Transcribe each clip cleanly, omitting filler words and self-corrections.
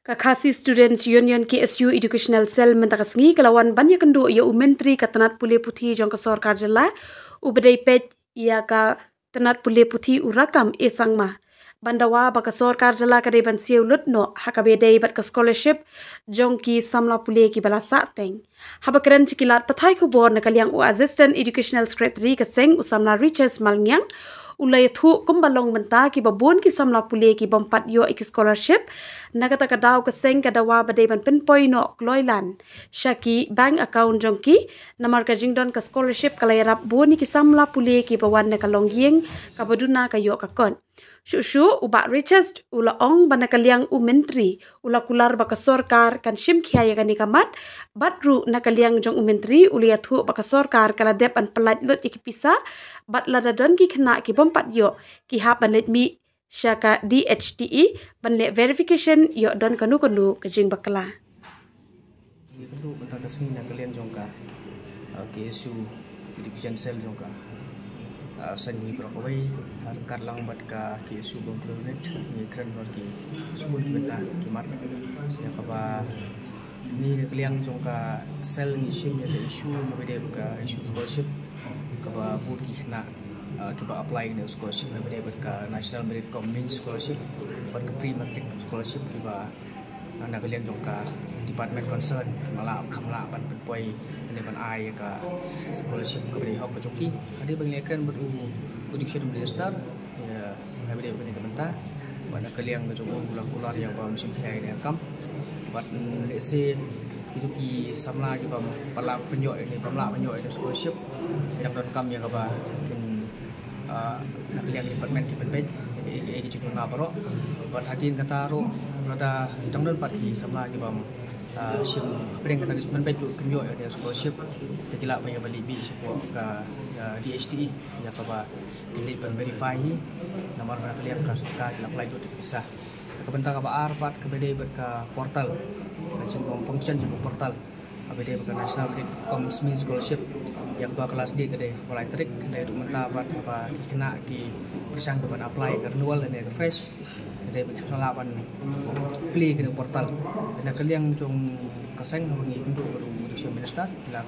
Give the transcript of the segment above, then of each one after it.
Kakasi Students Union KSU Educational Cell mentakasngi kelawan banyak kendo ia menteri katanat pule puthi jong kasor karjala ubedai pet ia ka tanat pule puthi urakam esangma bandawa bakasor karjala kadai ban siu lutno hakabedai bat ka scholarship jong ki samla pule ki balasa teng habakran cikilat pathai khubor nakaliang u assistant educational secretary ka seng usamla riches malngyang ulai thu kumbalong menta ki babon ki samla pule ki bompat yo ik scholarship nagata kadaw ka seng kadawa badai ban pinpoint no kloilan shaki bank account jongki namar ka jingdon ka scholarship kalayarap boni ki samla pule ki bawan na kalongyeng kabaduna kayo kakon shushu uba richest ula ong banakaliang u menteri ula kular baka sorkar kan shim khaya kani kamat batru nakaliang jong u menteri ulia thu baka sorkar kala dep an pelat lut ikipisa bat lada don ki khna ki bompat yo ki ha banet mi shaka DHTE banle verification yo don kanu ke jing bakala itu bentar kesini nakalian jongka KSU Education Cell jongka seni berkawai harkat lang bat ka KSU Bangladesh ni keren lagi semua kita kimat ya kaba ni kaliang jongka sel ni sim ya isu mabede ka isu scholarship kaba bud ki na kiba apply ni scholarship mabede ka National Merit Community Scholarship bat ka pre-matric scholarship kiba nakaliang jongka department concern kamala ban poi ni ban ai ka scholarship ka beri hok joki ade bang ekran beru education minister ya habide bani kamenta ban nakaliang ka jogo kular yang ba musim khai ni kam bat lese ki samla ki ba pala penyo ni pamla penyo ni scholarship yang don kam ya ka ba kin nakaliang department ki penpej ki jogo na baro bat hakin kata ro rada tangdon parti samla ki ba sim pering kata disman baju kenyo ya scholarship tekila bagi bali bi sepo ka DHTE ya kaba ini ban verify nomor kalian ka suka apply itu bisa kebentar ka arpat ke bede berka portal macam function di portal bede berka National Merit Community Scholarship yang tua kelas D kede mulai trik dari itu menta apa kena ki bersang ban apply ke renewal dan ke fresh dari pengalaman play ke portal dan kalian cung kaseng mengi untuk education minister la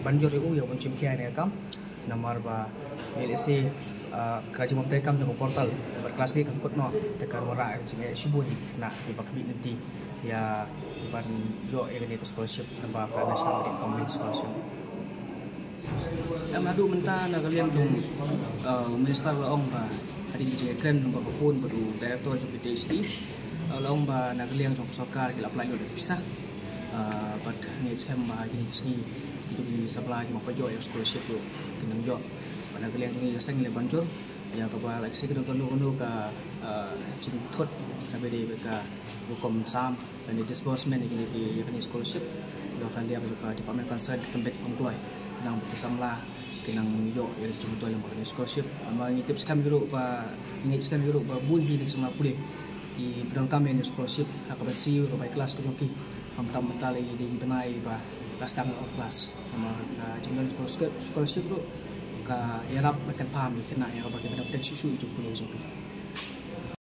banjur eu yang mencim kia ni kam nomor ba LSC kaji monte kam dengan portal berkelas ni kangkut no tekar mora jinge sibuni nah di bakbi nanti ya ban yo ini scholarship tambah ke National Merit Community Scholarship yang adu mentah nak kalian cung minister ong ba hari ini kan nombor phone baru director juga DHT long ba nagaliang jong sokar kila apply lo bisa but ni sem ba ini sini itu di sebelah mau pejo ya scholarship lo kenang jo nagaliang ni sang le banjur ya kaba like sik kono ka cintot sabe de ka hukum sam dan disbursement ini di scholarship lo kan dia ka department concern tempat konkloi nang bersama kinang yo ya cuma tu yang pakai scholarship ama ngitip skam guru pa ngit skam guru pa bundi ni semua pulih di bidang kami ni scholarship apa bersiu apa kelas ko joki tam mental di benai pa kelas tang kelas ama jumlah scholarship tu ka yarap makan pahami kena ya apa kita dapat susu itu pulih joki